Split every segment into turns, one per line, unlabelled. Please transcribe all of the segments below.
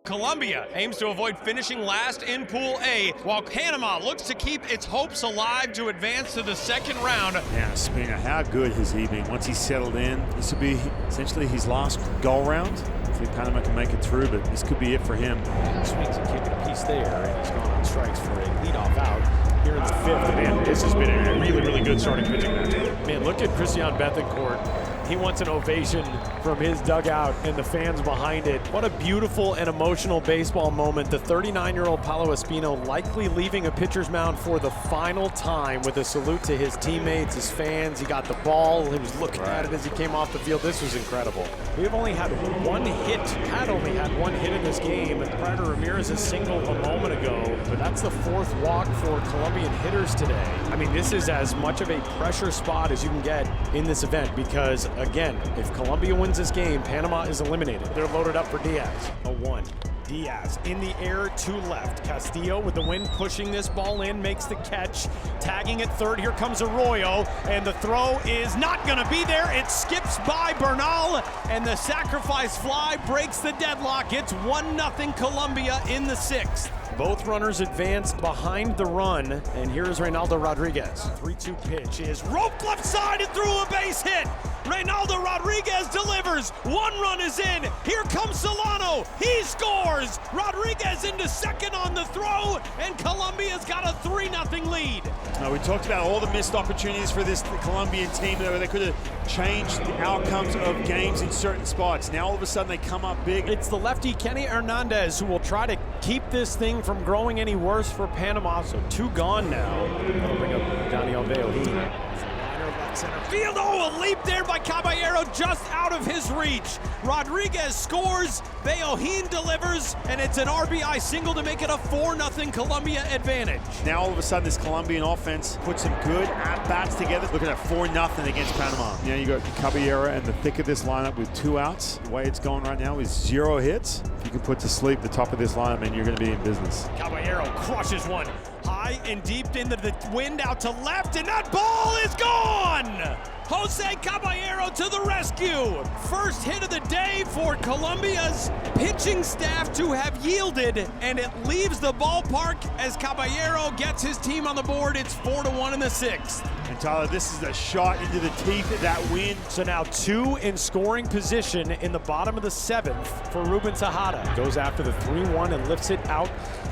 Colombia aims to avoid finishing last in Pool A, while Panama looks to keep its hopes alive to advance to the second round.
Now, Spina, how good has he been once he's settled in? This will be essentially his last goal round. Hopefully Panama can make it through, but this could be it for him.
Swings and kicking a piece there, and he's gone on strikes for a leadoff out here in the fifth. Man, this has been a really good starting pitching match. Man, look at Christian Betancourt. He wants an ovation from his dugout and the fans behind it. What a beautiful and emotional baseball moment. The 39-year-old Paulo Espino likely leaving a pitcher's mound for the final time with a salute to his teammates, his fans. He got the ball. He was looking at it as he came off the field. This was incredible. We have only had one hit, in this game. Ryder Ramirez's single a moment ago, but that's the fourth walk for Colombian hitters today. I mean, this is as much of a pressure spot as you can get in this event because, again, if Colombia wins this game, Panama is eliminated. They're loaded up for Diaz. A 1. Diaz in the air to left. Castillo with the wind pushing this ball in, makes the catch. Tagging at third, here comes Arroyo, and the throw is not gonna be there. It skips by Bernal, and the sacrifice fly breaks the deadlock. It's 1-0 Colombia in the sixth. Both runners advanced behind the run, and here's Reynaldo Rodriguez. 3-2 pitch is roped left side and through a base hit. Reynaldo Rodriguez delivers. One run is in. Here comes Solano. He scores. Rodriguez into second on the throw, and Colombia's got a 3-0 lead.
We talked about all the missed opportunities for this Colombian team where they could have changed the outcomes of games in certain spots. Now all of a sudden they come up big.
It's the lefty Kenny Hernandez who will try to keep this thing from growing any worse for Panama. So 2 gone now. That'll bring up Johnny Alveo. Left center field. Oh, a leap there by Caballero, just out of his reach. Rodriguez scores. Beohin delivers, and it's an RBI single to make it a 4-0 Colombia advantage.
Now all of a sudden this Colombian offense puts some good at-bats together. Looking at 4-0 against Panama. Now you got Caballero in the thick of this lineup with 2 outs. The way it's going right now is 0 hits. If you can put to sleep the top of this lineup, and you're going to be in business.
Caballero crushes one. High and deep into the wind out to left, and that ball is gone! Jose Caballero to the rescue. First hit of the day for Colombia's pitching staff to have yielded, and it leaves the ballpark as Caballero gets his team on the board. It's 4-1 in the sixth.
And Tyler, this is a shot into the teeth of that wind.
So now 2 in scoring position in the bottom of the 7th for Ruben Tejada. Goes after the 3-1 and lifts it out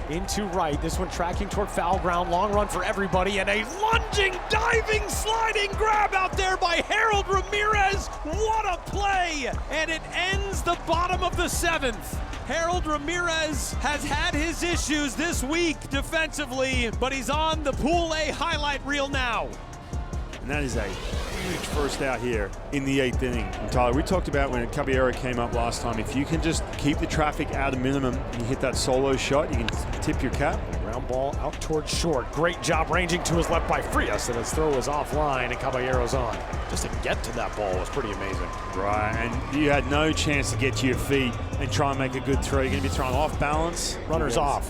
into right. This one tracking toward foul ground. Long run for everybody, and a lunging, diving, sliding grab out there by Harold Ramirez. What a play! And it ends the bottom of the 7th. Harold Ramirez has had his issues this week defensively, but he's on the Pool A highlight reel now.
And that is a huge first out here in the 8th inning. And Tyler, we talked about when Caballero came up last time, if you can just keep the traffic at a minimum, you hit that solo shot, you can tip your cap.
Ground ball out towards short. Great job ranging to his left by Frias, and his throw is offline, and Caballero's on. Just to get to that ball was pretty amazing.
Right, and you had no chance to get to your feet and try and make a good throw. You're going to be throwing off balance.
Runners off.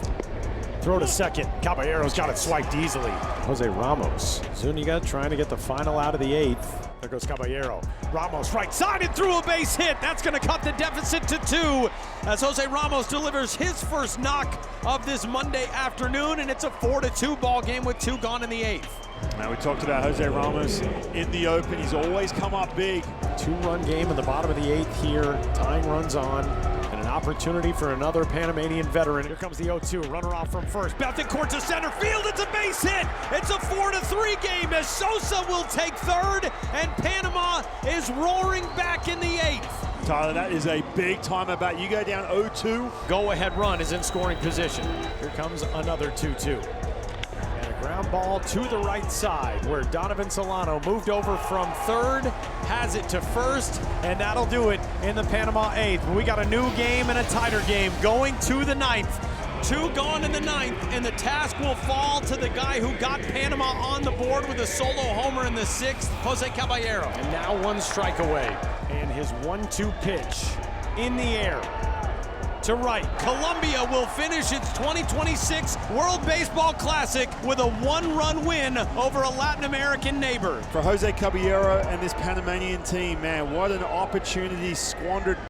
Throw to second. Caballero's got it swiped easily. Jose Ramos. Zuniga trying to get the final out of the 8th. There goes Caballero. Ramos right side and through a base hit. That's going to cut the deficit to 2 as Jose Ramos delivers his first knock of this Monday afternoon, and it's a 4-2 ball game with 2 gone in the 8th.
Now we talked about Jose Ramos in the open. He's always come up big.
2-run game in the bottom of the 8th here. Tying runs on. And an opportunity for another Panamanian veteran. Here comes the 0-2. Runner off from first. Betancourt to center field. It's a base hit. It's a 4-3 game as Sosa will take third, and Panama is roaring back in the 8th.
Tyler, that is a big time at bat. You go down 0-2.
Go-ahead run is in scoring position. Here comes another 2-2. Ground ball to the right side where Donovan Solano moved over from third, has it to first, and that'll do it in the Panama 8th. But we got a new game and a tighter game going to the 9th. 2 gone in the 9th, and the task will fall to the guy who got Panama on the board with a solo homer in the 6th, Jose Caballero. And now 1 strike away, and his 1-2 pitch in the air. To right, Colombia will finish its 2026 World Baseball Classic with a 1-run win over a Latin American neighbor.
For Jose Caballero and this Panamanian team, man, what an opportunity squandered.